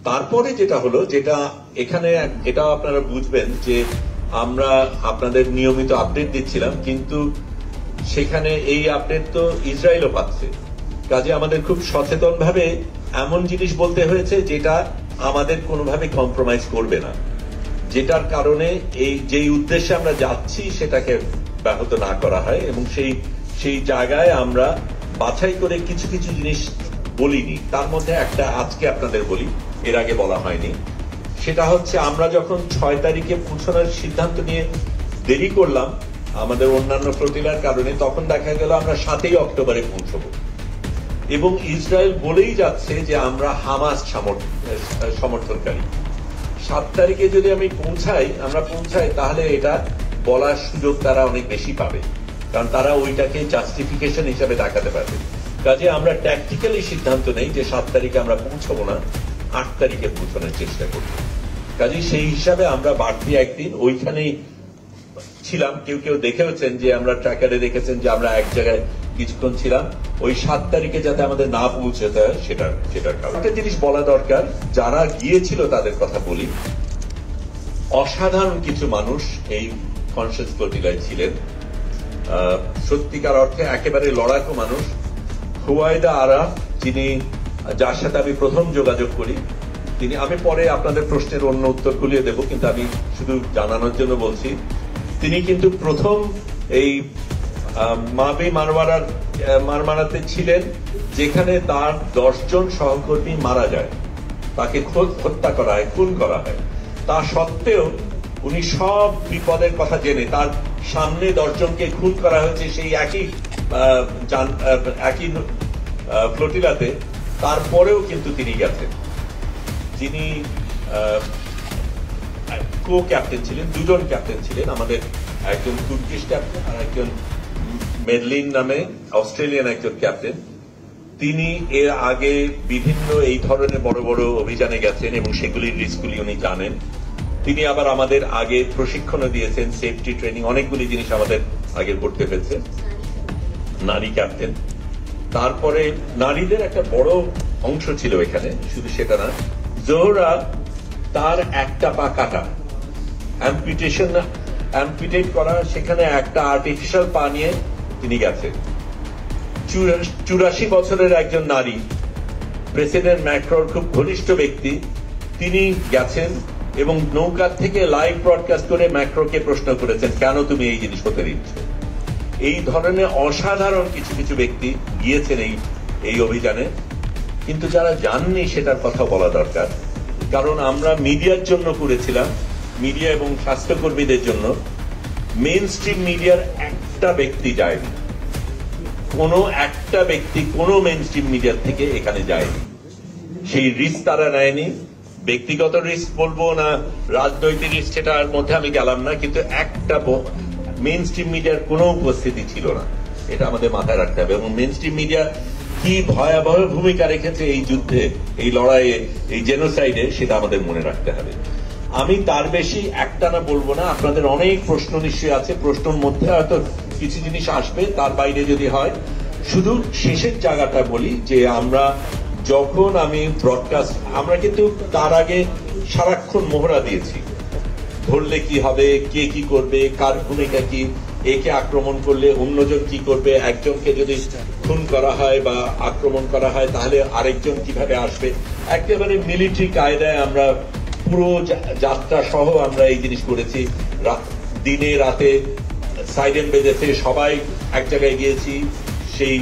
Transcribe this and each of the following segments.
তারপরে যেটা হলো, যেটা এখানে এটা আপনারা বুঝবেন যে আমরা আপনাদের নিয়মিত আপডেট দিচ্ছিলাম, কিন্তু সেখানে এই আপডেট তো ইসরায়েলও পাচ্ছে। কাজে আমাদের খুব সচেতন ভাবে এমন জিনিস বলতে হয়েছে যেটা আমাদের কোনোভাবে কম্প্রোমাইজ করবে না, যেটার কারণে এই যেই উদ্দেশ্যে আমরা যাচ্ছি সেটাকে ব্যাহত না করা হয়। এবং সেই জায়গায় আমরা বাছাই করে কিছু কিছু জিনিস বলিনি। তার মধ্যে একটা আজকে আপনাদের বলি, এর আগে বলা হয়নি। সেটা হচ্ছে, আমরা যখন 6 তারিখে পৌঁছানোর সিদ্ধান্ত নিয়ে দেরি করলাম আমাদের অন্যান্য ফ্লোটিলার কারণে, তখন দেখা গেল আমরা 7 অক্টোবরে পৌঁছবো। এবং ইসরায়েল বলেই যাচ্ছে যে আমরা হামাস সমর্থনকারী। 7 তারিখে যদি আমরা পৌঁছাই তাহলে এটা বলার সুযোগ তারা অনেক বেশি পাবে, কারণ তারা ওইটাকে জাস্টিফিকেশন হিসাবে দেখাতে পারবে। কাজে আমরা ট্যাকটিক্যালি সিদ্ধান্ত নেই যে 7 তারিখে আমরা পৌঁছবো না, 8 তারিখে পৌঁছানোর চেষ্টা করব। কাজে সেই হিসাবে আমরা বাড়তি একদিন ওইখানেই ছিলাম। কেউ কেউ দেখেওছেন যে আমরা ট্র্যাকারে দেখেছেন যে আমরা এক জায়গায় কিছুক্ষণ ছিলাম, ওই 7 তারিখে যাতে আমাদের না পৌঁছতে হয় সেটার কারণ। একটা জিনিস বলা দরকার, যারা গিয়েছিল তাদের কথা বলি। অসাধারণ কিছু মানুষ এই কনসিয়াস ফ্লোটিলায় ছিলেন, সত্যিকার অর্থে একেবারে লড়াকু মানুষ। হুয়াইদা আরা, যিনি যার সাথে আমি প্রথম যোগাযোগ করি, আমি পরে আপনাদের প্রশ্নের অন্য উত্তর খুলিয়ে দেব, কিন্তু আমি শুধু জানানোর জন্য বলছি, তিনি কিন্তু প্রথম এই মাবি মারমারাতে ছিলেন, যেখানে তার 10 জন সহকর্মী মারা যায়, তাকে হত্যা করা হয়, খুন করা হয়। তা সত্ত্বেও উনি সব বিপদের কথা জেনে, তার সামনে 10 জনকে খুন করা হয়েছে সেই একই ফ্লোটিলাতে, তারপরেও কিন্তু তিনি গেছেন। যিনি কো ক্যাপ্টেন ছিলেন, 2 জন ক্যাপ্টেন ছিলেন, আমাদের একজন তুর্কিশ ক্যাপ্টেন আর একজন মেডলিন নামে অস্ট্রেলিয়ান একজন ক্যাপ্টেন। তিনি এর আগে বিভিন্ন এই ধরনের বড় বড় অভিযানে গেছেন এবং সেগুলির রিস্কগুলি উনি জানেন। তিনি আবার আমাদের আগে প্রশিক্ষণও দিয়েছেন, সেফটি ট্রেনিং, অনেকগুলি জিনিস আমাদের আগে করতে হয়েছে। নারী ক্যাপ্টেন। তারপরে নারীদের একটা বড় অংশ ছিল এখানে, শুধু সেটা না, জোহরা তার একটা পা কাটা, অ্যাম্পিটেট করা, সেখানে একটা আর্টিফিশিয়াল পা নিয়ে তিনি গেছেন। 84 বছরের একজন নারী, প্রেসিডেন্ট ম্যাক্রোর খুব ঘনিষ্ঠ ব্যক্তি, তিনি গেছেন এবং নৌকার থেকে লাইভ ব্রডকাস্ট করে ম্যাক্রোকে প্রশ্ন করেছেন, কেন তুমি এই জিনিস হতে দিচ্ছ। এই ধরনের অসাধারণ কিছু কিছু ব্যক্তি গিয়েছেন এই অভিযানে, কিন্তু যারা যাননি সেটার কথা বলা দরকার। কারণ আমরা মিডিয়ার জন্য করেছিলাম, মিডিয়া এবং স্বাস্থ্যকর্মীদের জন্য। মেইন স্ট্রিম মিডিয়ার একটা ব্যক্তি যায়নি, কোনো একটা ব্যক্তি কোনো মেইন স্ট্রিম মিডিয়ার থেকে এখানে যায়নি। সেই রিস্ক তারা নেয়নি। ব্যক্তিগত রিস্ক বলবো না রাজনৈতিক রিস্ক, সেটার মধ্যে আমি গেলাম না, কিন্তু একটা মেইন স্ট্রিম মিডিয়ার কোনো উপস্থিতি ছিল না, এটা আমাদের মাথায় রাখতে হবে। এবং মেইন স্ট্রিম মিডিয়া কি ভয়াবহ ভূমিকা রেখেছে এই যুদ্ধে, এই লড়াইয়ে, এই জেনোসাইডে, সেটা আমাদের মনে রাখতে হবে। আমি তার বেশি একটানা বলবো না, আপনাদের অনেক প্রশ্ন নিশ্চয়ই আছে, প্রশ্নের মধ্যে হয়তো কিছু জিনিস আসবে, তার বাইরে যদি হয়। শুধু শেষের জায়গাটা বলি যে আমি ব্রডকাস্ট, আমরা কিন্তু তার আগে সারাক্ষণ মোহরা দিয়েছি, ধরলে কি হবে, কে কি করবে, কার ভূমিকা কি, একে আক্রমণ করলে অন্যজন কি করবে, একজনকে যদি খুন করা হয় বা আক্রমণ করা হয় তাহলে আরেকজন কিভাবে আসবে, একেবারে মিলিটারি কায়দায় আমরা পুরো যাত্রা সহ আমরা এই জিনিস করেছি। দিনে রাতে সাইরেন বেজেছে, সবাই এক জায়গায় গিয়েছি, সেই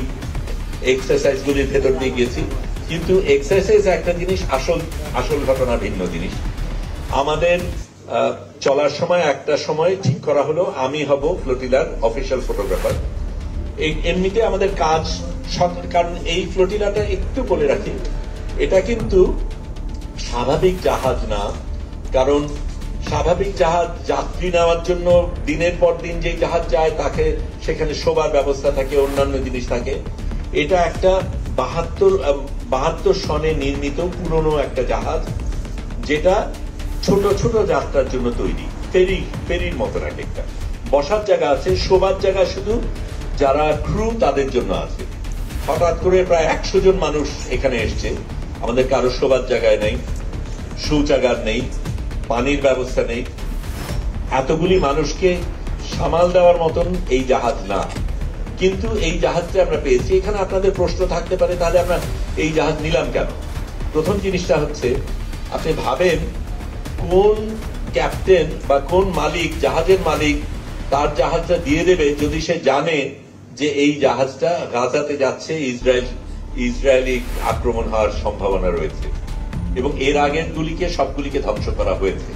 এক্সারসাইজ গুলির ভেতর দিয়ে গিয়েছি। কিন্তু এক্সারসাইজ একটা জিনিস, আসল ঘটনা ভিন্ন জিনিস। আমাদের চলার সময় একটা সময় ঠিক করা হলো আমি হব ফ্লোটিলার অফিসিয়াল ফটোগ্রাফার। এমনিতে আমাদের কাজ, কারণ এই ফ্লোটিলাটা একটু বলে রাখি, এটা কিন্তু স্বাভাবিক জাহাজ না। কারণ স্বাভাবিক জাহাজ যাত্রী নেওয়ার জন্য দিনের পর দিন যে জাহাজ যায় তাকে সেখানে শোবার ব্যবস্থা থাকে, অন্যান্য জিনিস থাকে। এটা একটা 72 সনে নির্মিত পুরনো একটা জাহাজ, যেটা ছোট ছোট যাত্রার জন্য তৈরি, ফেরির মতন একটা বসার জায়গা আছে, শোবার জায়গা শুধু যারা ক্রু তাদের জন্য আছে। হঠাৎ করে প্রায় 100 জন মানুষ এখানে এসছে, আমাদের কারো শোবার জায়গায় নাই। শৌচাগার নেই, পানির ব্যবস্থা নেই। এতগুলি মানুষকে সামাল দেওয়ার মতন এই জাহাজ না, কিন্তু এই জাহাজটা আমরা পেয়েছি। এখানে আপনাদের প্রশ্ন থাকতে পারে, তাহলে আমরা এই জাহাজ নিলাম কেন? প্রথম জিনিসটা হচ্ছে, আপনি ভাবেন কোন ক্যাপ্টেন বা কোন মালিক, জাহাজের মালিক তার জাহাজটা দিয়ে দেবে যদি সে জানে যে এই জাহাজটা গাজাতে যাচ্ছে, ইসরায়েলি আক্রমণ হওয়ার সম্ভাবনা রয়েছে এবং এর আগের গুলিকে সবগুলিকে ধ্বংস করা হয়েছে।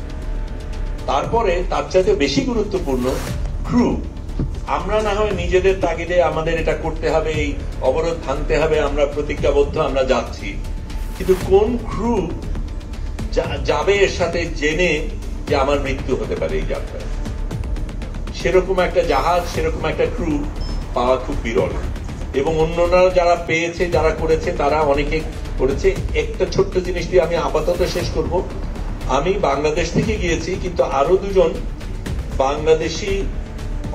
তারপরে তার চাইতে বেশি গুরুত্বপূর্ণ ক্রু। আমরা না হয় নিজেদের তাগিদে আমাদের এটা করতে হবে, এই অবরোধ ভাঙতে হবে, আমরা প্রতিজ্ঞাবদ্ধ, আমরা যাচ্ছি, কিন্তু কোন ক্রু যাবে এর সাথে জেনে যে আমার মৃত্যু হতে পারে এই যাত্রায়? সেরকম একটা জাহাজ, সেরকম একটা ক্রু পাওয়া খুব বিরল। এবং অন্যরা যারা পেয়েছে, যারা করেছে, তারা অনেকে করেছে। একটা ছোট্ট জিনিস দিয়ে আমি আপাতত শেষ করব। আমি বাংলাদেশ থেকে গিয়েছি, কিন্তু আরো দুজন বাংলাদেশি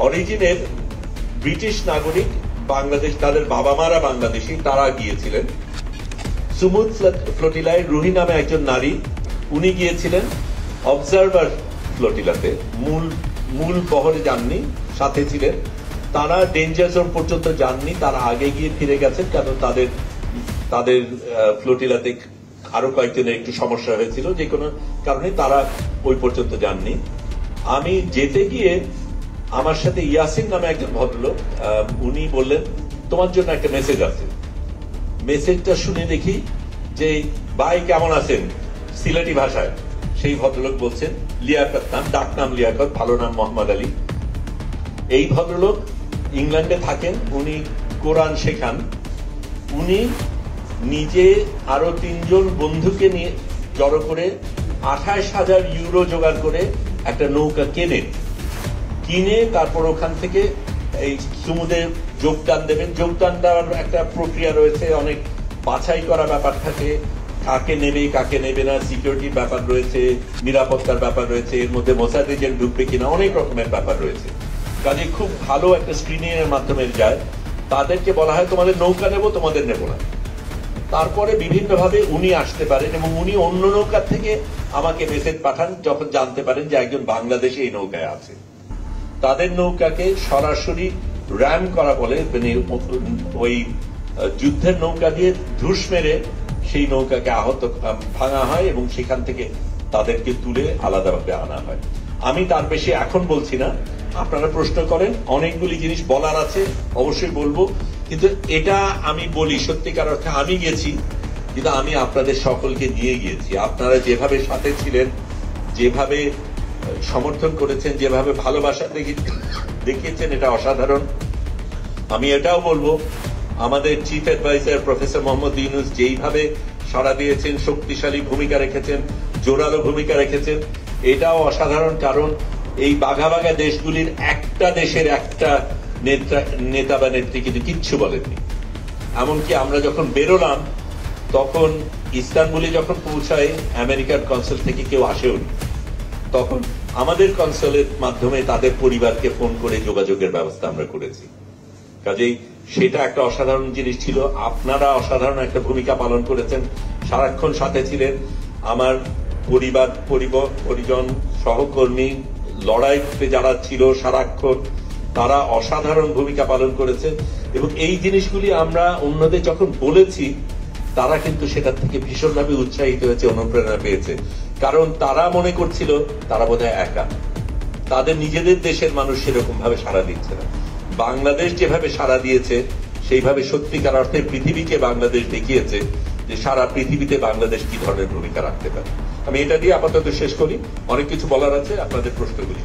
অরিজিনের ব্রিটিশ নাগরিক, বাংলাদেশ, তাদের বাবা মারা বাংলাদেশি, তারা গিয়েছিলেন। সুমুদ ফ্লোটিলায় রুহি নামে একজন নারী, উনি গিয়েছিলেন অবজারভার ফ্লোটিলাতে, মূল বহরে যাননি, সাথে ছিলেন। তারা ডেঞ্জার জোন পর্যন্ত যাননি, তারা আগে গিয়ে ফিরে গেছেন, কারণ তাদের ফ্লোটিলাতে আরো কয়েকজনের একটু সমস্যা হয়েছিল, যে কোনো কারণে তারা ওই পর্যন্ত যাননি। আমি যেতে গিয়ে আমার সাথে ইয়াসিন নামে একজন ভদ্রলোক, উনি বললেন তোমার জন্য একটা মেসেজ আছে। মেসেজটা শুনে দেখি যে ভাই কেমন আছেন, সিলেটি ভাষায়। সেই ভদ্রলোক বলছেন, লিয়াকত নাম, ডাক নাম লিয়াকত, ভালো নাম মোহাম্মদ আলী। এই ভদ্রলোক ইংল্যান্ডে থাকেন, উনি কোরআন শেখান। উনি নিজে আরো 3 জন বন্ধুকে নিয়ে জড়ো করে 28,000 ইউরো জোগাড় করে একটা নৌকা কিনে তারপর ওখান থেকে এই সমুদ্রে যোগদান দেবেন। যোগদান দেওয়ার একটা প্রক্রিয়া রয়েছে, অনেক বাছাই করা ব্যাপার থাকে, কাকে নেবে কাকে নেবে না, সিকিউরিটির ব্যাপার রয়েছে, নিরাপত্তার ব্যাপার রয়েছে, এর মধ্যে মোসাদ এজেন্ট ঢুকবে কিনা, অনেক রকমের ব্যাপার রয়েছে। কাজে খুব ভালো একটা স্ক্রিনিং এর মাধ্যমে যায়। তাদেরকে বলা হয় তোমাদের নৌকা নেব, তোমাদের নেব না। তারপরে বিভিন্নভাবে উনি আসতে পারেন এবং উনি অন্য নৌকা থেকে আমাকে মেসেজ পাঠান যখন জানতে পারেন যে একজন বাংলাদেশি এই নৌকায় আছে। তাদের নৌকাকে সরাসরি র্যাম করা বলে, মানে ওই যুদ্ধের নৌকা দিয়ে ধুস মেরে সেই নৌকাকে ভাঙা হয় এবং সেখান থেকে তাদেরকে তুলে আলাদাভাবে আনা হয়। আমি তার বেশি এখন বলছি না, আপনারা প্রশ্ন করেন, অনেকগুলি জিনিস বলার আছে, অবশ্যই বলবো, কিন্তু এটা আমি বলি সত্যিকার অর্থে আমি গেছি, কিন্তু আমি আপনাদের সকলকে নিয়ে গিয়েছি। আপনারা যেভাবে সাথে ছিলেন, যেভাবে সমর্থন করেছেন, যেভাবে ভালোবাসা দেখিয়েছেন, এটা অসাধারণ। আমি এটাও বলবো, আমাদের chief adviser professor Mohammad Yunus যেইভাবে সাড়া দিয়েছেন, শক্তিশালী ভূমিকা রেখেছেন, জোরালো ভূমিকা রেখেছেন, এটাও অসাধারণ। কারণ এই বাঘা বাঘা দেশগুলির একটা দেশের একটা নেতা বা নেত্রী কিন্তু কিচ্ছু বলেননি। এমনকি আমরা যখন বেরোলাম তখন ইস্তানবুলে যখন পৌঁছায়, আমেরিকার কনসুল থেকে কেউ আসেওনি। তখন আমাদের কনসুলের মাধ্যমে তাদের পরিবারকে ফোন করে যোগাযোগের ব্যবস্থা আমরা করেছি। কাজেই সেটা একটা অসাধারণ জিনিস ছিল। আপনারা অসাধারণ একটা ভূমিকা পালন করেছেন, সারাক্ষণ সাথে ছিলেন। আমার পরিজন, সহকর্মী, লড়াইতে যারা ছিল সারাক্ষণ, তারা অসাধারণ ভূমিকা পালন করেছে। এবং এই জিনিসগুলি আমরা অন্যদের যখন বলেছি, তারা কিন্তু সেটার থেকে ভীষণভাবে উৎসাহিত হয়েছে, অনুপ্রেরণা পেয়েছে। কারণ তারা মনে করছিল তারা বোধহয় একা, তাদের নিজেদের দেশের মানুষ সেরকম ভাবে সাড়া দিচ্ছে না। বাংলাদেশ যেভাবে সাড়া দিয়েছে, সেইভাবে সত্যিকার অর্থে পৃথিবীকে বাংলাদেশ দেখিয়েছে যে সারা পৃথিবীতে বাংলাদেশ কি ধরনের ভূমিকা রাখতে পারে। আমি এটা দিয়ে আপাতত শেষ করি, অনেক কিছু বলার আছে, আপনাদের প্রশ্নগুলি